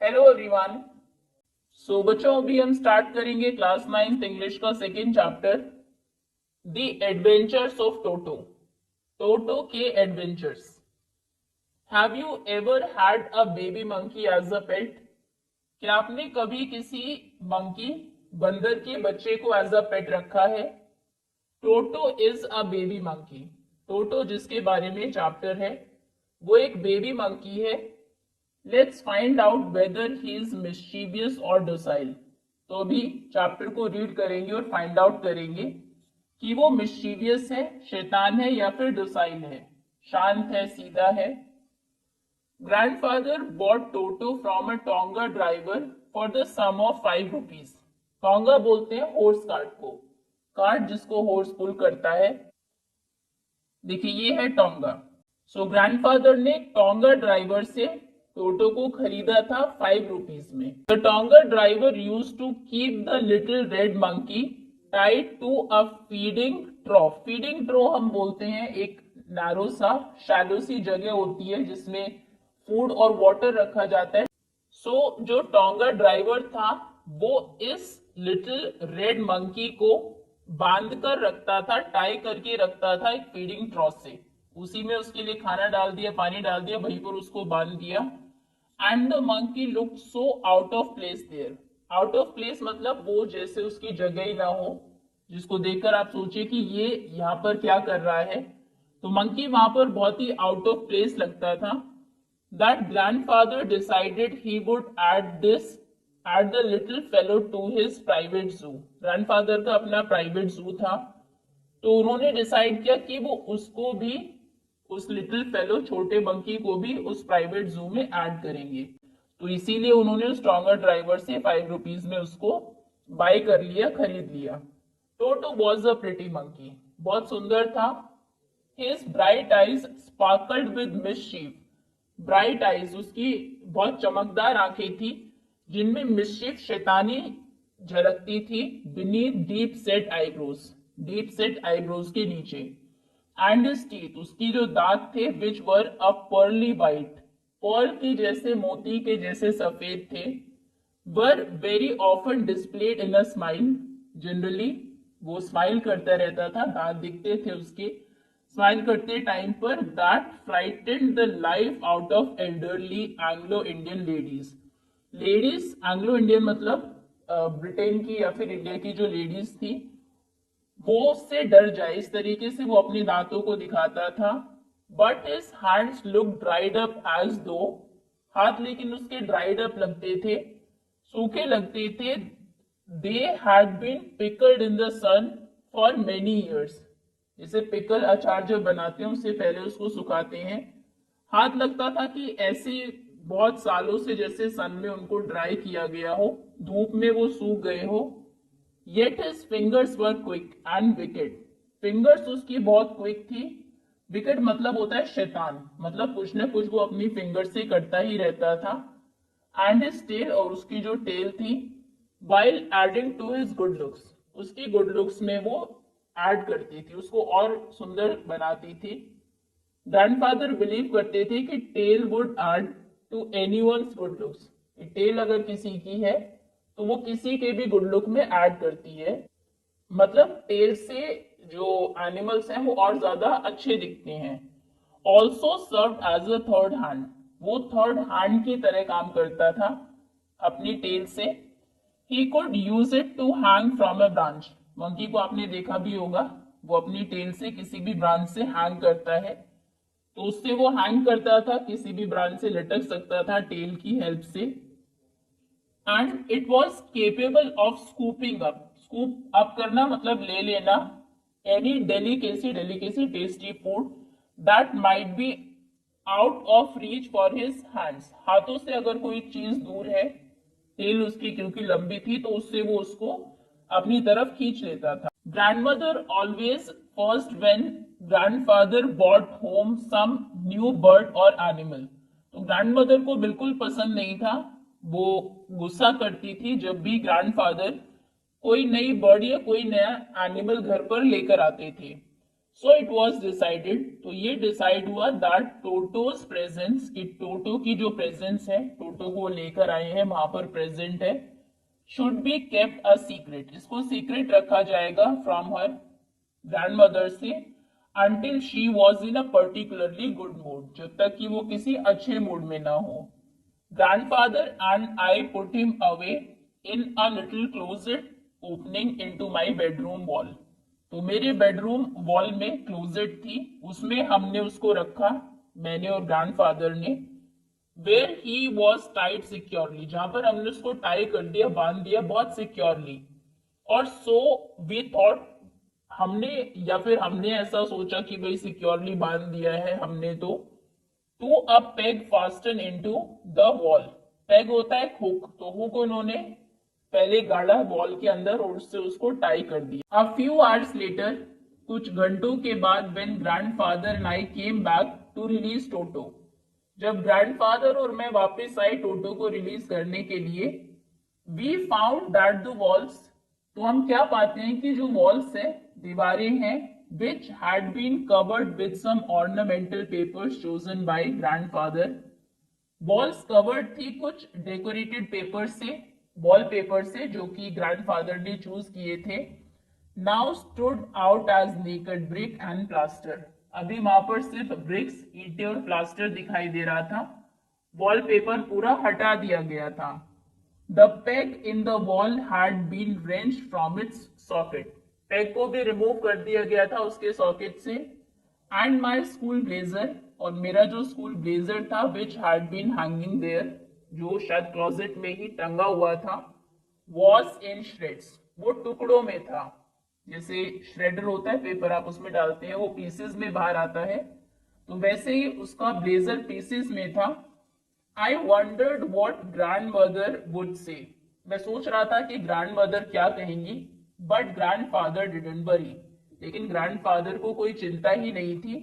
Hello everyone. सो बच्चों, अभी हम स्टार्ट करेंगे क्लास 9th इंग्लिश का second chapter, the adventures of Toto. Toto के adventures. Have you ever had a baby monkey as a pet? क्या आपने कभी किसी मंकी, बंदर के बच्चे को एज अ पेट रखा है? टोटो इज अ बेबी मंकी। टोटो जिसके बारे में चैप्टर है वो एक बेबी मंकी है। Let's find out whether he is mischievous और डोसाइल। तो अभी चैप्टर को रीड करेंगे और फाइंड आउट करेंगे कि वो मिस्चीवियस है, शैतान है, या फिर डोसाइल है, शांत है, सीधा है। Grandfather bought Toto from a tonga driver for the sum of 5 rupees. Tonga बोलते हैं हॉर्स कार्ट को, कार्ट जिसको हॉर्स पुल करता है। देखिए ये है टोंगा। सो ग्रैंडफादर ने टोंगा ड्राइवर से टोटो को खरीदा था 5 रुपीज में। The tonga driver use to keep the little red monkey tied to a feeding trough. Feeding trough हम बोलते हैं एक नैरो सा, शैलो सी जगह होती है जिसमें फूड और वाटर रखा जाता है। सो जो टोंगा ड्राइवर था वो इस लिटिल रेड मंकी को बांध कर रखता था, टाई करके रखता था एक फीडिंग ट्रॉ से। उसी में उसके लिए खाना डाल दिया, पानी डाल दिया, वहीं पर उसको बांध दिया। And the monkey looked so out of place there. Out of place मतलब वो जैसे उसकी जगह ही ना हो, जिसको देखकर आप सोचिए कि ये यहाँ पर क्या कर रहा है। तो मंकी वहां पर बहुत ही आउट ऑफ प्लेस लगता था। That grandfather decided he would add the little fellow to his private zoo। Grandfather का अपना प्राइवेट जू था, तो उन्होंने डिसाइड किया कि वो उसको भी, उस लिटिल फेलो, छोटे मंकी को भी उस प्राइवेट जू में ऐड करेंगे। तो इसीलिए उन्होंने स्ट्रॉन्गर ड्राइवर से 5 रुपीज में उसको बाय कर लिया, खरीद लिया। Toto was a pretty monkey. बहुत सुंदर था। His bright eyes sparkled with mischief. Bright eyes, उसकी बहुत चमकदार आंखें थी जिनमें मिसशीफ, शैतानी झलकती थी। Beneath deep set eyebrows, deep set eyebrows के नीचे। एंड हिज टीथ, उसकी जो दांत थे, विच वर अ पर्ली वाइट, पर्ल की जैसे, मोती के जैसे सफेद थे। Were very often displayed in a smile. Generally वो स्माइल करता रहता था, दांत दिखते थे उसके स्माइल करते टाइम पर। That frightened the life out of elderly Anglo Indian ladies. Ladies Anglo Indian मतलब ब्रिटेन की या फिर इंडिया की जो लेडीज थी, वो उससे डर जाए, इस तरीके से वो अपने दांतों को दिखाता था। But his hands look dried up as though, हाथ लेकिन उसके ड्राइड अप लगते थे, सूखे लगते थे। They had been pickled in the sun for many years. जैसे पिकल, अचार जब बनाते हैं उससे पहले उसको सुखाते हैं। हाथ लगता था कि ऐसे बहुत सालों से जैसे सन में उनको ड्राई किया गया हो, धूप में वो सूख गए हो। Yet his fingers were quick and wicket. Fingers उसकी बहुत क्विक थी। विकेट मतलब होता है शैतान, मतलब कुछ ना कुछ वो अपनी फिंगर से करता ही रहता था। एंड हिज टेल, और उसकी जो टेल थी, while adding to his good looks, उसकी गुड लुक्स में वो ऐड करती थी, उसको और सुंदर बनाती थी। ग्रैंडफादर बिलीव करते थे कि tail would add to anyone's good looks. Tail अगर किसी की है तो वो किसी के भी गुड लुक में ऐड करती है। मतलब टेल से जो एनिमल्स हैं वो और ज्यादा अच्छे दिखते हैं। Also serve as a third hand, वो थर्ड हैंड की तरह काम करता था अपनी टेल से। He could use it to hang from a branch. Monkey को आपने देखा भी होगा, वो अपनी टेल से किसी भी ब्रांच से हैंग करता है, तो उससे वो हैंग करता था, किसी भी ब्रांच से लटक सकता था टेल की हेल्प से। And it was capable of scooping up. Scoop up करना मतलब ले लेना, any delicacy, delicacy tasty food that might be out of reach for his hands. हाथों से अगर कोई चीज दूर है, टेल उसकी क्योंकि लंबी थी तो उससे वो उसको अपनी तरफ खींच लेता था। Grandmother always fussed when grandfather bought home some new bird or animal. तो ग्रैंडमदर को बिल्कुल पसंद नहीं था, वो गुस्सा करती थी जब भी ग्रैंडफादर कोई नई बर्ड या कोई नया एनिमल घर पर लेकर आते थे। सो इट वॉज डिसाइडेड, तो ये डिसाइड हुआ दैट टोटोज प्रेजेंस, कि टोटो की जो प्रेजेंस है, टोटो को लेकर आए हैं वहां पर प्रेजेंट है, should be kept a secret, इसको सीक्रेट रखा जाएगा फ्रॉम हर ग्रैंडमदर से, until she was in a particularly good mood, जब तक कि वो किसी अच्छे मूड में ना हो. Grandfather and I put him away in a little closet opening into my bedroom wall, तो मेरे बेडरूम वॉल में क्लोजेट थी, उसमें हमने उसको रखा, मैंने और ग्रैंडफादर ने. Where he was tied securely, जहां पर हमने उसको टाई कर दिया, बांध दिया बहुत सिक्योरली. और सो वी थॉट, हमने या फिर हमने ऐसा सोचा कि भाई सिक्योरली बांध दिया है हमने, तो a peg fasten into the wall, peg होता है हुक, तो हुक उन्होंने पहले गाड़ा वॉल के अंदर और उससे उसको टाई कर दिया. अ फ्यू आवर्स लेटर, कुछ घंटों के बाद, when grandfather and I came back to release Toto, जब ग्रैंडफादर और मैं वापस आए टोटो को रिलीज करने के लिए, we found that the walls, तो हम क्या पाते हैं कि जो वॉल्स है, दीवारें हैं, which had been covered with some ornamental papers chosen by grandfather, walls covered थी कुछ डेकोरेटेड पेपर से, वॉल पेपर से, जो कि ग्रैंडफादर ने चूज किए थे. Now stood out as naked brick and plaster, अभी वहां पर सिर्फ ब्रिक्स, ईंटें और प्लास्टर दिखाई दे रहा था, वॉलपेपर पूरा हटा दिया गया था. The peg in the wall had been wrenched from its socket, peg को भी रिमूव कर दिया गया था उसके सॉकेट से. एंड माई स्कूल ब्लेजर, और मेरा जो स्कूल ब्लेजर था, which had been hanging there, जो शायद क्लोजेट में ही टंगा हुआ था, वॉज इन श्रेड्स, वो टुकड़ों में था, जैसे श्रेडर होता है पेपर आप उसमें डालते हैं, वो पीसेस में बाहर आता है, तो वैसे ही उसका ब्लेजर पीसेस में था. आई wandered what grand mother would say, मैं सोच रहा था कि ग्रैंड मदर क्या कहेंगी, but grand father didn't worry, लेकिन ग्रैंडफादर को कोई चिंता ही नहीं थी.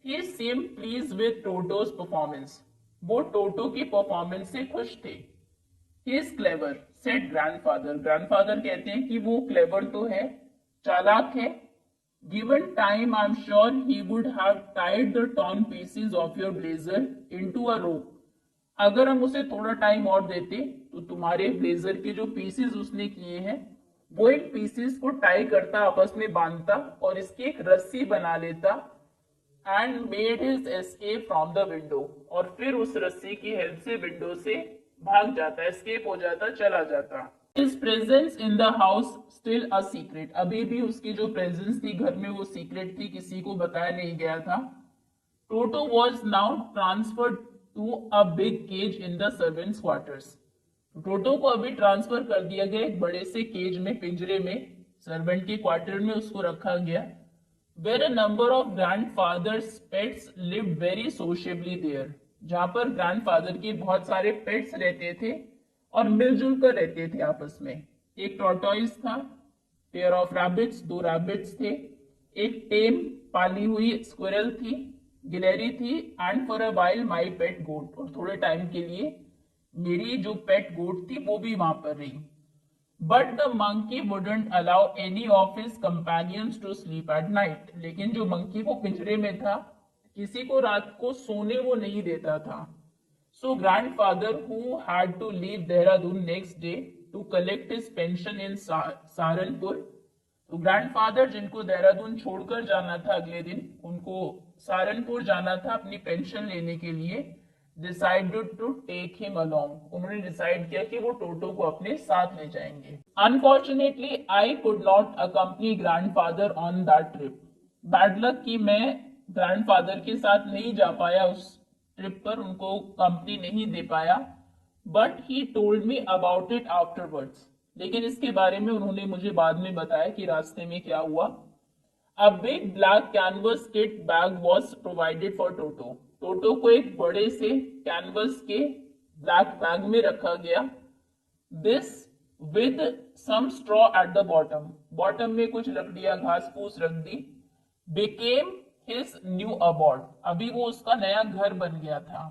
ही seemed pleased with टोटो's परफॉर्मेंस, वो टोटो की परफॉर्मेंस से खुश थे. He is clever, said grandfather, grandfather कहते हैं कि वो क्लेवर तो है, चालाक है. Given time I am sure he would have tied the torn pieces of your blazer into a rope, अगर हम उसे थोड़ा टाइम और देते तो तुम्हारे ब्लेजर के जो पीसेस उसने किए हैं, वो इन पीसेस को टाई करता, आपस में बांधता और इसकी एक रस्सी बना लेता. And made his escape from the window, और फिर उस रस्सी की हेल्प से विंडो से भाग जाता, एस्केप हो जाता, चला जाता. His presence in the house still a secret, अभी भी उसकी जो प्रेजेंस थी घर में वो सीक्रेट थी, किसी को बताया नहीं गया था. Toto was now transferred to a big cage in the servants quarters, Toto को अभी ट्रांसफर कर दिया गया एक बड़े से केज में, पिंजरे में, सर्वेंट के क्वार्टर में उसको रखा गया. Where a number of grandfather's pets lived very sociably there, जहां पर ग्रैंडफादर के बहुत सारे पेट्स रहते थे और मिलजुल कर रहते थे आपस में. एक टॉर्टोइस था, पेयर ऑफ रैबिट्स, दो रैबिट्स थे, एक टेम पाली हुई स्क्विरल थी, गिलहरी थी, and for a while my pet goat, और थोड़े टाइम के लिए मेरी जो पेट गोट थी वो भी वहां पर रही. But the monkey wouldn't allow any of his companions to sleep at night, लेकिन जो मंकी वो पिंजरे में था, किसी को रात को सोने वो नहीं देता था. So grandfather who had to leave Dehradun next day to collect his pension in Saharanpur, तो ग्रैंडफादर जिनको देहरादून छोड़कर जाना था अगले दिन, उनको सहारनपुर जाना था अपनी पेंशन लेने के लिए, decided to take him along, उन्होंने डिसाइड किया कि वो टोटो को अपने साथ ले जाएंगे. Unfortunately I could not accompany grandfather on that trip, bad luck कि मैं ग्रैंडफादर के साथ नहीं जा पाया उस ट्रिप पर, उनको कंपनी नहीं दे पाया. But he told me about it afterwards, लेकिन इसके बारे में उन्होंने मुझे बाद में बताया कि रास्ते में क्या हुआ. A big black canvas kit bag was provided for Toto. टोटो को एक बड़े से कैनवस के ब्लैक बैग में रखा गया. This with some straw at the bottom, bottom में कुछ लकड़ियां घास फूस रख दी. बिकेम हिज न्यू अबॉर्ड, अभी वो उसका नया घर बन गया था.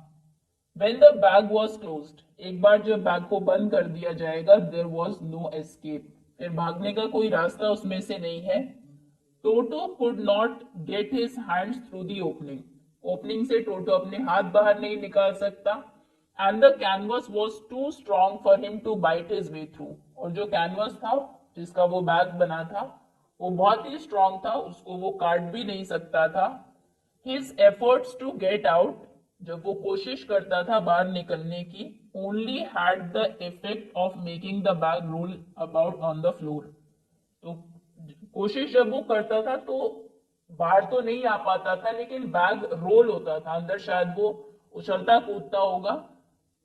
When the bag was closed, एक बार जब बैग को बंद कर दिया जाएगा, there was no escape, फिर भागने का कोई रास्ता उसमें से नहीं है. Toto could not get his hands through the opening, opening से टोटो अपने हाथ बाहर नहीं निकाल सकता। And the canvas was too strong for him to bite his way through, और जो कैनवस था जिसका वो बैग बना था वो बहुत ही स्ट्रॉन्ग था, उसको वो काट भी नहीं सकता था। His efforts to get out, जब वो कोशिश करता था बाहर निकलने की, only had the effect of making the bag roll about on the floor. तो कोशिश जब वो करता था तो बाहर तो नहीं आ पाता था, लेकिन बैग रोल होता था अंदर, शायद वो उछलता कूदता होगा,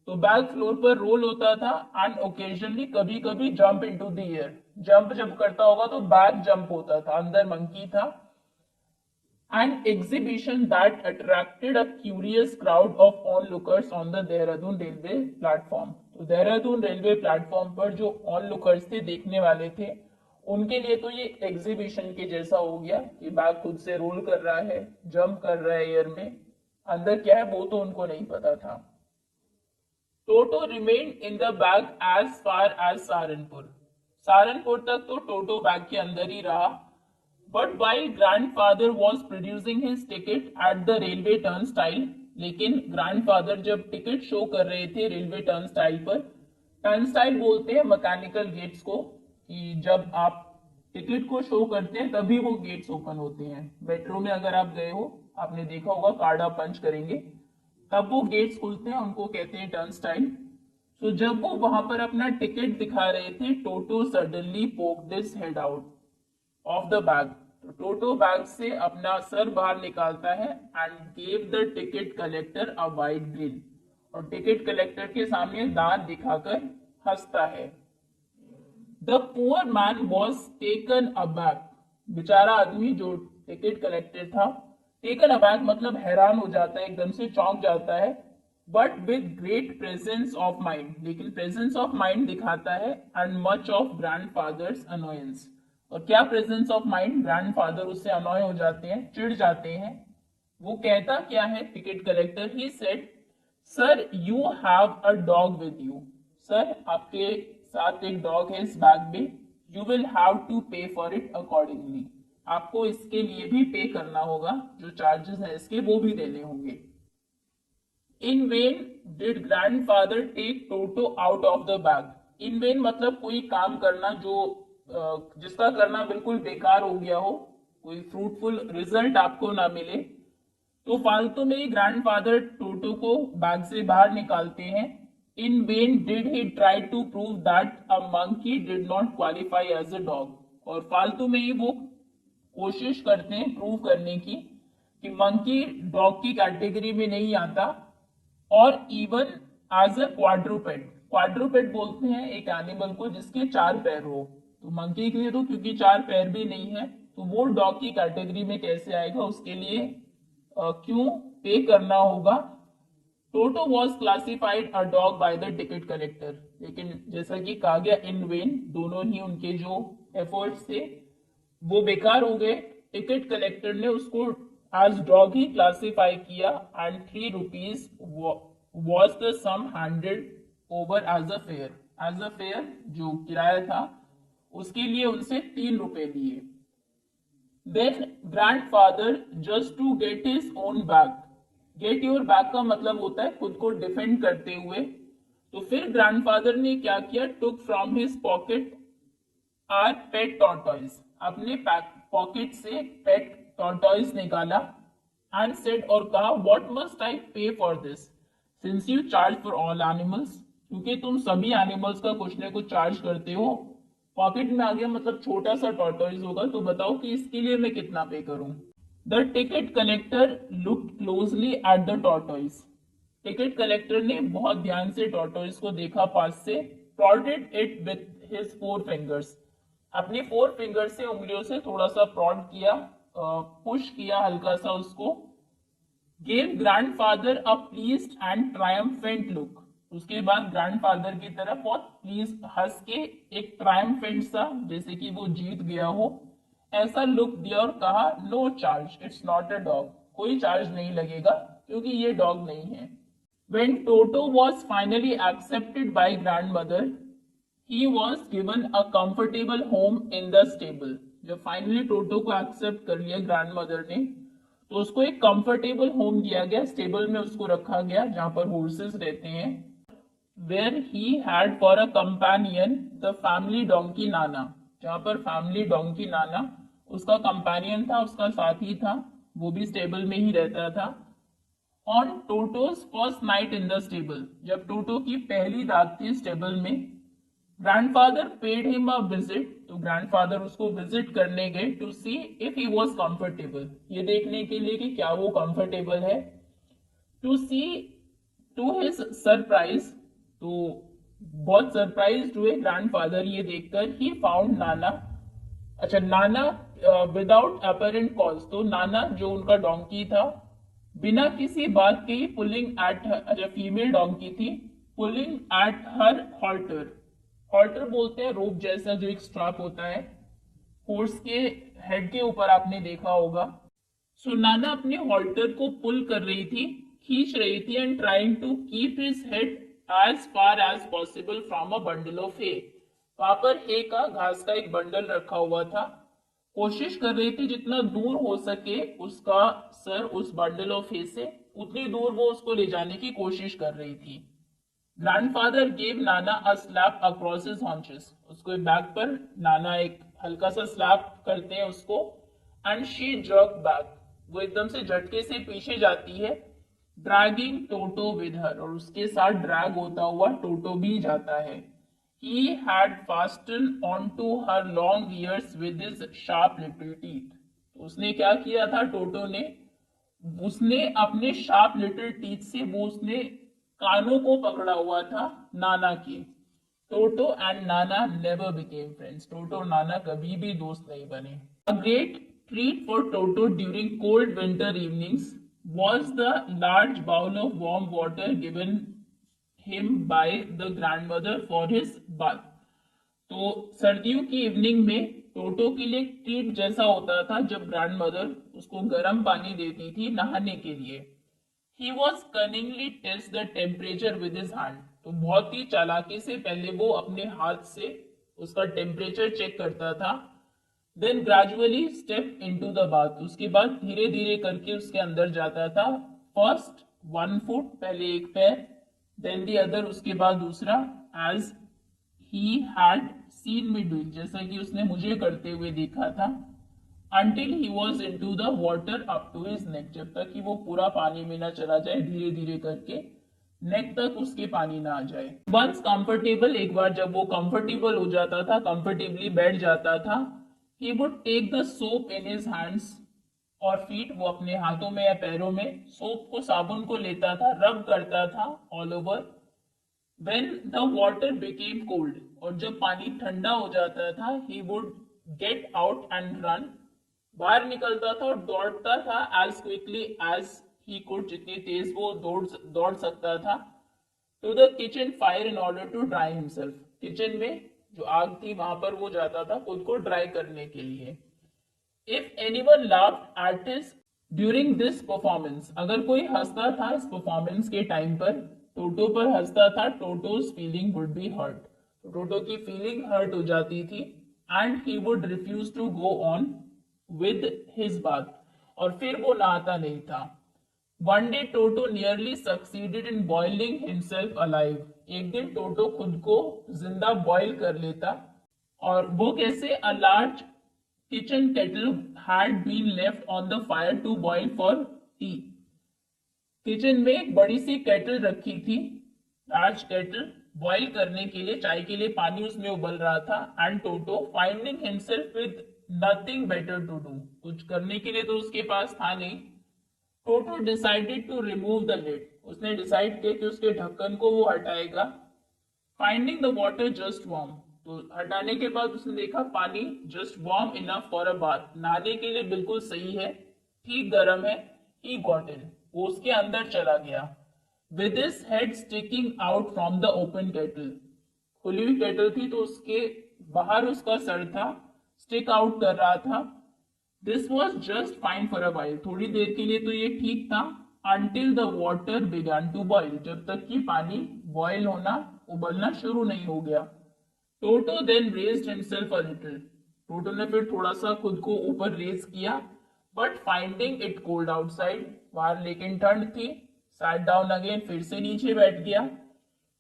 तो बैग फ्लोर पर रोल होता था। एंड ओकेजनली कभी कभी jump into the air, jump जब करता होगा तो बैग जंप होता था, अंदर मंकी था। An exhibition that attracted a curious crowd of onlookers on the Dehradun railway platform. तो देहरादून रेलवे प्लेटफॉर्म पर जो ऑनलुकर्स थे, देखने वाले थे, उनके लिए तो ये एग्जीबिशन के जैसा हो गया कि बैग खुद से रोल कर रहा है, जंप कर रहा है एयर में, अंदर क्या है वो तो उनको नहीं पता था। Toto remained in the bag as far as Saharanpur, Saharanpur तक तो टोटो बैग के अंदर ही रहा। But while grandfather was producing his ticket at the railway turnstile, लेकिन ग्रैंडफादर जब टिकट शो कर रहे थे रेलवे टर्नस्टाइल पर, टर्नस्टाइल बोलते हैं मैकेनिकल गेट्स को, कि जब आप टिकट को शो करते हैं तभी वो गेट्स ओपन होते हैं। मेट्रो में अगर आप गए हो, आपने देखा होगा, कार्ड आप पंच करेंगे तब वो गेट्स खुलते हैं, उनको कहते हैं टर्नस्टाइल। तो जब वो वहां पर अपना टिकट दिखा रहे थे, Toto suddenly poked his head out of the bag, तो टोटो बैग से अपना सर बाहर निकालता है and gave the ticket collector a wide grin, और टिकट कलेक्टर के सामने दांत दिखाकर हंसता है। The poor man was taken aback, बेचारा आदमी जो टिकट कलेक्टर था, टेकन अबैक मतलब हैरान हो जाता है, एकदम से चौंक जाता है। But with great presence of mind, लेकिन प्रेजेंस ऑफ माइंड दिखाता है, and much of grandfathers annoyance, और क्या प्रेजेंस ऑफ माइंड, ग्रैंडफादर उससे अनॉय हो जाते हैं, चिढ़ जाते हैं। वो कहता क्या है ticket collector, he said sir you have a dog with you, sir आपके साथ एक डॉग है इस बैग में, यू विल हैव टू पे फॉर इट अकॉर्डिंगली, आपको इसके लिए भी पे करना होगा, जो चार्जेस है इसके वो भी देने होंगे। In vain did grandfather take Toto out of the bag, in vain मतलब कोई काम करना जो जिसका करना बिल्कुल बेकार हो गया हो, कोई फ्रूटफुल रिजल्ट आपको ना मिले, तो फालतू में ही ग्रैंडफादर टोटो को बैग से बाहर निकालते हैं। In vain did he try to prove that a monkey did not qualify as a dog, और फालतू में ही वो कोशिश करते हैं प्रूव करने की कि मंकी डॉग की कैटेगरी में नहीं आता। और इवन एज अ क्वाड्रूपेड, क्वाड्रूपेड बोलते हैं एक एनिमल को जिसके 4 पैर हो, तो मंकी के लिए तो क्योंकि 4 पैर भी नहीं है, तो वो डॉग की कैटेगरी में कैसे आएगा, उसके लिए क्यों पे करना होगा। Toto was classified a dog by the ticket collector, लेकिन जैसा कि कहा गया इन वेन, दोनों ही उनके जो एफर्ट्स थे वो बेकार हो गए। टिकट कलेक्टर ने उसको एज डॉग ही क्लासिफाई किया, and 3 rupees was the sum handed over as a fare, as a fare जो किराया था उसके लिए उनसे 3 रुपए लिए। Then grandfather just to get his own bag, get your bag का मतलब होता है खुद को डिफेंड करते हुए, तो फिर ग्रैंडफादर ने क्या किया, took from his pocket our pet tortoise, अपने पॉकेट से पेट टॉर्टॉइज निकाला, एंड सेड और कहा what must I pay for this since you charge for all animals, क्योंकि तुम सभी एनिमल्स का कुछ ना कुछ चार्ज करते हो। पॉकेट में आ गया मतलब छोटा सा टॉर्टॉइज होगा, तो बताओ कि इसके लिए मैं कितना पे करूं। The ticket collector looked closely at the tortoise, ticket collector ने बहुत ध्यान से टॉर्टॉइज को देखा पास से, प्रॉडेड इट विथ हिज 4 फिंगर्स, अपनी 4 फिंगर से उंगलियों से थोड़ा सा प्रॉड किया, पुश किया हल्का सा उसको। Gave grandfather a pleased and triumphant look, उसके बाद ग्रैंडफादर की तरफ बहुत प्लीज हंस के एक ट्रायम्फेंट सा, जैसे कि वो जीत गया हो, ऐसा लुक दिया और कहा no charge, it's not a dog, कोई चार्ज नहीं लगेगा क्योंकि ये डॉग नहीं है। When Toto was finally accepted by grandmother, he was given a comfortable home in the stable, जब फाइनली टोटो को एक्सेप्ट कर लिया ग्रैंडमदर ने, तो उसको एक कंफर्टेबल होम दिया गया, स्टेबल में उसको रखा गया जहां पर हॉर्सेस रहते हैं, where he had for a companion the family donkey Nana, जहां पर फैमिली डोंकी नाना उसका कंपेनियन था, उसका साथी था, वो भी स्टेबल में ही रहता था। On Toto's first night in the stable, जब टोटो की पहली रात थी स्टेबल में, grandfather paid him a visit, तो ग्रैंडफादर उसको विजिट करने गए to see if he was comfortable, ये देखने के लिए कि क्या वो कंफर्टेबल है। To see, to his surprise, तो बहुत सरप्राइज हुए ग्रैंडफादर ये देखकर, ही फाउंड नाना, अच्छा नाना विदाउट अपरेंट कॉज, तो नाना जो उनका डोंकी था बिना किसी बात के ही पुलिंग एट हर, अच्छा फीमेल डोंकी थी, pulling at her halter, halter बोलते हैं रोप जैसा जो एक स्ट्रैप होता है, हॉर्स के हेड के ऊपर आपने देखा होगा। सो नाना अपने हॉल्टर को पुल कर रही थी, खींच रही थी, and trying to keep his head as far as possible from a bundle of hay, वहां पर हे का, घास का एक बंडल रखा हुआ था, कोशिश कर रही थी जितना दूर हो सके उसका सर उस बंडल ऑफ हे से, उतनी दूर वो उसको ले जाने की कोशिश कर रही थी। Grandfather gave Nana a slap across his haunches, उसको बैक पर नाना एक हल्का सा स्लैप करते हैं उसको, एंड शी जर्क बैक, वो एकदम से झटके से पीछे जाती है, ड्रैगिंग टोटो विद हर, और उसके साथ ड्रैग होता हुआ टोटो भी जाता है। He had fastened onto her long ears with his sharp little teeth. उसने क्या किया था टोटो ने, उसने अपने शार्प लिटिल टीथ से वो उसने कानों को पकड़ा हुआ था नाना के। टोटो and Nana never became friends, टोटो और नाना कभी भी दोस्त नहीं बने। A great treat for Toto during cold winter evenings was the large bowl of warm water given him by the grandmother for his bath. तो सर्दियों की इवनिंग में टोटो के लिए ट्रीट जैसा होता था जब ग्रैंडमदर उसको गर्म पानी देती थी नहाने के लिए। He was cunningly test the temperature with his hand, तो बहुत ही चालाकी से पहले वो अपने हाथ से उसका टेम्परेचर चेक करता था। Then gradually step into the bath, उसके बाद धीरे धीरे करके उसके अंदर जाता था। फर्स्ट 1 फुट, पहले एक पैर, देन दी अदर, उसके बाद दूसरा, as he had seen me doing, जैसा कि उसने मुझे करते हुए देखा था, until he was into the water up to his neck, जब तक कि वो पूरा पानी में ना चला जाए, धीरे धीरे करके नेक तक उसके पानी ना आ जाए। वंस कंफर्टेबल, एक बार जब वो कंफर्टेबल हो जाता था, कंफर्टेबली बैठ जाता था, he would take the soap in his hands और फीट, वो अपने हाथों में या पैरों में सोप को, साबुन को लेता था, रब करता था all over. when the water became cold, और जब पानी ठंडा हो जाता था, he would get out and run, बाहर निकलता था और दौड़ता था as quickly as he could, जितनी तेज वो दौड़ सकता था, to the kitchen fire in order to dry himself, kitchen में जो आग थी वहां पर वो जाता था खुद को ड्राई करने के लिए। If anyone laughed at his during this performance, अगर कोई हंसता था इस परफॉर्मेंस के टाइम पर, टोटो पर हंसता था, Toto's feeling would be hurt, तो टोटो की फीलिंग हर्ट हो जाती थी, and he would refuse to go on with his bath, और फिर वो नहाता नहीं था। One day Toto nearly succeeded in boiling himself alive, एक दिन टोटो खुद को जिंदा बॉयल कर लेता, और वो कैसे, a large kitchen kettle had been left on the fire to boil for tea, kitchen में एक बड़ी सी केटल रखी थी, लार्ज केटल, बॉयल करने के लिए, चाय के लिए पानी उसमें उबल रहा था, and Toto finding himself with nothing better to do, कुछ करने के लिए तो उसके पास था नहीं, Toto decided to remove the lid, उसने डिसाइड किया कि उसके ढक्कन को वो हटाएगा। Finding the water just warm, तो हटाने के बाद उसने देखा पानी just warm enough for a bath, नहाने के लिए बिल्कुल सही है, ठीक गर्म है। ही गॉट इन, वो उसके अंदर चला गया। With his head sticking out from the open kettle, खुली हुई केटल थी तो उसके बाहर उसका सर था, स्टिक आउट कर रहा था। This was just fine for a while, थोड़ी देर के लिए तो ये ठीक था, until the water began to boil, जब तक कि पानी बॉयल होना, उबलना शुरू नहीं हो गया। Toto then raised himself a little, टोटो ने फिर थोड़ा सा खुद को ऊपर रेस किया, but finding it cold outside, बाहर लेकिन ठंड थी, सैट डाउन अगेन, फिर से नीचे बैठ गया।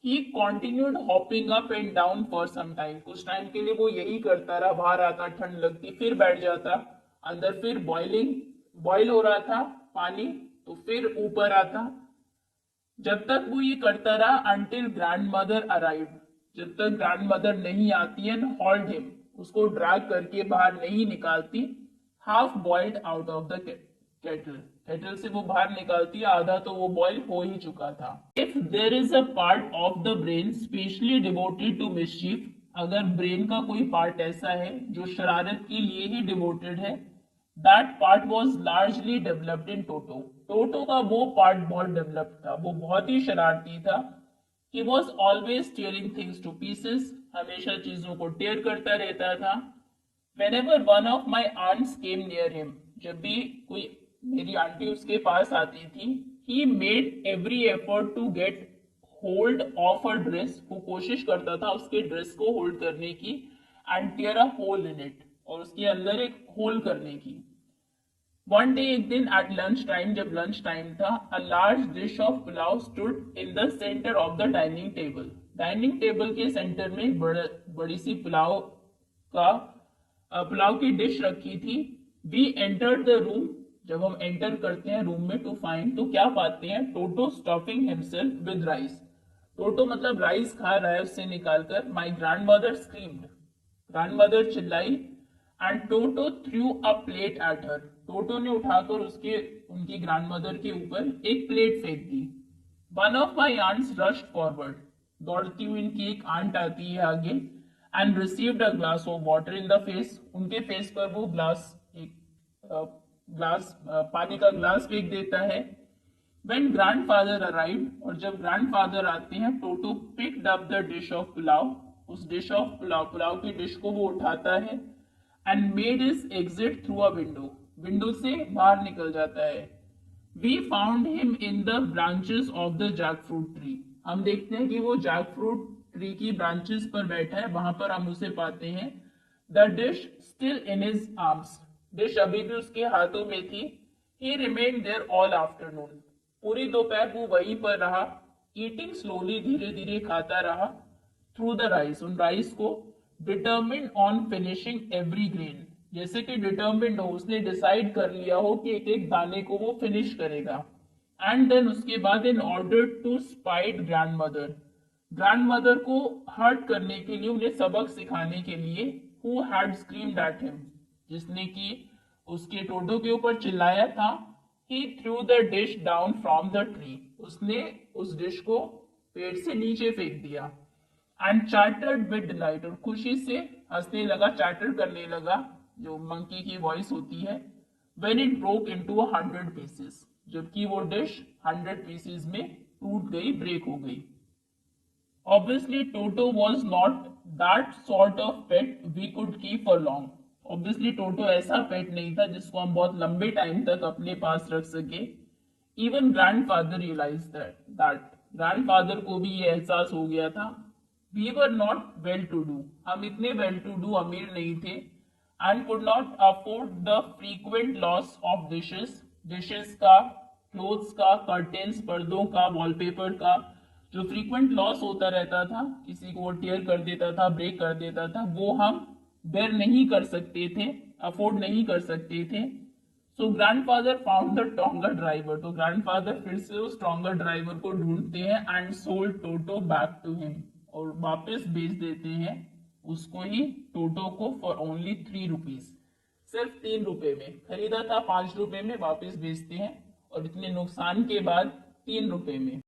He continued hopping up and down for some time, कुछ टाइम के लिए वो यही करता रहा, बाहर आता, ठंड लगती, फिर बैठ जाता, अंदर फिर बॉइल हो रहा था पानी, तो फिर ऊपर आता, जब तक वो ये करता रहा अंटिल ग्रैंड मदर अराइव, जब तक ग्रैंड मदर नहीं आती एंड हॉल्ड हिम, उसको ड्रैग करके बाहर नहीं निकालती, half boiled out of the kettle से वो बाहर निकालती है, आधा तो वो बॉइल हो ही चुका था। If there is a part of the brain specially devoted to mischief, अगर ब्रेन का कोई पार्ट ऐसा है जो शरारत के लिए ही डिवोटेड है, that part was largely developed in Toto, टोटो का वो पार्ट बहुत डेवलप्ड था, वो बहुत ही शरारती था। He was always tearing things to pieces, हमेशा चीजों को टेयर करता रहता था। Whenever one of my aunts came near him, जब भी कोई मेरी आंटी उसके पास आती थी, he made every effort to get hold of her dress, वो कोशिश करता था उसके ड्रेस को होल्ड करने की, and tear a hole in it, और उसके अंदर एक होल करने की। वन डे, एक दिन एट लंच टाइम, जब लंच टाइम था, a large dish of pulao stood in the centre of the dining table, dining table के सेंटर में बड़ी सी पुलाव की डिश रखी थी। वी एंटर्ड द रूम, जब हम एंटर करते हैं रूम में टू फाइंड, तो क्या पाते हैं, Toto stuffing himself with rice, Toto मतलब राइस खा रहा है उससे निकालकर। My grandmother screamed, grandmother चिल्लाई, and Toto threw a plate at her, Toto ने उठाकर उनकी ग्रैंडमदर के ऊपर एक प्लेट फेंक दी। One of my aunts rushed forward, दौड़ती हुई इनकी एक आंट आती है आगे, and received a glass of water in the face, उनके फेस पर वो पानी का ग्लास फेंक देता है। When grandfather arrived, और जब ग्रैंडफादर आते हैं, Toto picked up the dish of pulao, उस डिश ऑफ पुलाव की डिश को वो उठाता है, and made his exit through a window से बाहर निकल जाता है। We found him in the branches of the jackfruit tree, हम देखते हैं कि वो जैकफ्रूट ट्री की ब्रांचेस पर बैठा है, वहां पर हम उसे पाते हैं। The dish still in his arms, dish अभी भी उसके हाथों में थी। He remained there all afternoon, पूरी दोपहर वो वहीं पर रहा, ईटिंग स्लोली, धीरे धीरे खाता रहा, थ्रू द राइस, उन राइस को, determined on finishing every grain, जैसे कि डिटर्मिन्ड हो, उसने डिसाइड कर लिया हो कि एक एक दाने को वो फिनिश करेगा। एंड देन उसके बाद in order to spite grandmother को हर्ट करने के लिए, उन्हें सबक सिखाने के लिए, who had screamed at him, जिसने कि उसके टोटो के ऊपर चिल्लाया था। He threw the dish down from the tree, उसने उस डिश को पेड़ से नीचे फेंक दिया। And chattered with delight, और खुशी से हंसने लगा, चैटर करने लगा, जो मंकी की वॉइस होती है। When it broke into 100 pieces, जबकि वो डिश 100 पीसेस में टूट गई, ब्रेक हो गई। Obviously Toto was not that sort of pet we could keep for long, obviously Toto ऐसा पेट नहीं था जिसको हम बहुत लंबे टाइम तक अपने पास रख सके। Even grandfather realise that grandfather को भी ये एहसास हो गया था। We were not well to do, हम इतने वेल टू डू अमीर नहीं थे, and could not afford the frequent loss of dishes का, क्लोथ्स का, कर्टेन्स, पर्दों का, वॉलपेपर का, जो फ्रीक्वेंट लॉस होता रहता था, किसी को टेयर कर देता था, ब्रेक कर देता था, वो हम बेर नहीं कर सकते थे, अफोर्ड नहीं कर सकते थे। So grandfather found the tonga driver, तो ग्रैंडफादर फिर से उस टोंगा ड्राइवर को ढूंढते हैं, and sold Toto back to him, और वापस बेच देते हैं उसको ही, टोटो को, फॉर ओनली 3 रुपीज, सिर्फ 3 रुपए में, खरीदा था 5 रुपए में, वापस बेचते हैं, और इतने नुकसान के बाद 3 रुपए में।